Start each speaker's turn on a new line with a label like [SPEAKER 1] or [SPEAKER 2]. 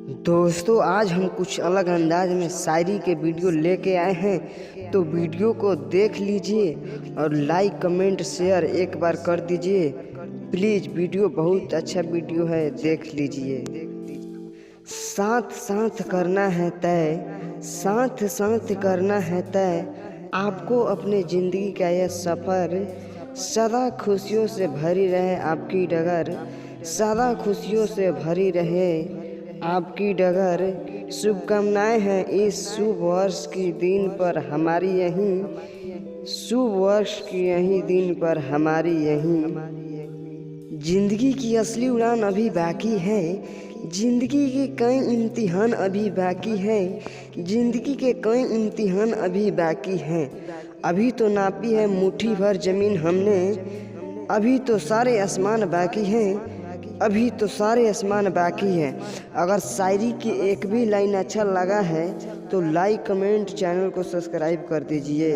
[SPEAKER 1] दोस्तों आज हम कुछ अलग अंदाज में शायरी के वीडियो लेके आए हैं, तो वीडियो को देख लीजिए और लाइक कमेंट शेयर एक बार कर दीजिए प्लीज़। वीडियो बहुत अच्छा वीडियो है, देख लीजिए। साथ साथ करना है तय, साथ साथ करना है तय, आपको अपने ज़िंदगी का यह सफ़र सदा खुशियों से भरी रहे आपकी डगर, सदा खुशियों से भरी रहे आपकी डगर। शुभकामनाएं हैं इस शुभ वर्ष की दिन पर हमारी, यहीं शुभ वर्ष की यही दिन पर हमारी यहीं। जिंदगी की असली उड़ान अभी बाकी है, जिंदगी के कई इम्तिहान अभी बाकी है, जिंदगी के कई इम्तिहान अभी बाकी हैं। अभी तो नापी है मुट्ठी भर जमीन हमने, अभी तो सारे आसमान बाकी हैं, अभी तो सारे आसमान बाकी हैं। अगर शायरी की एक भी लाइन अच्छा लगा है तो लाइक कमेंट चैनल को सब्सक्राइब कर दीजिए।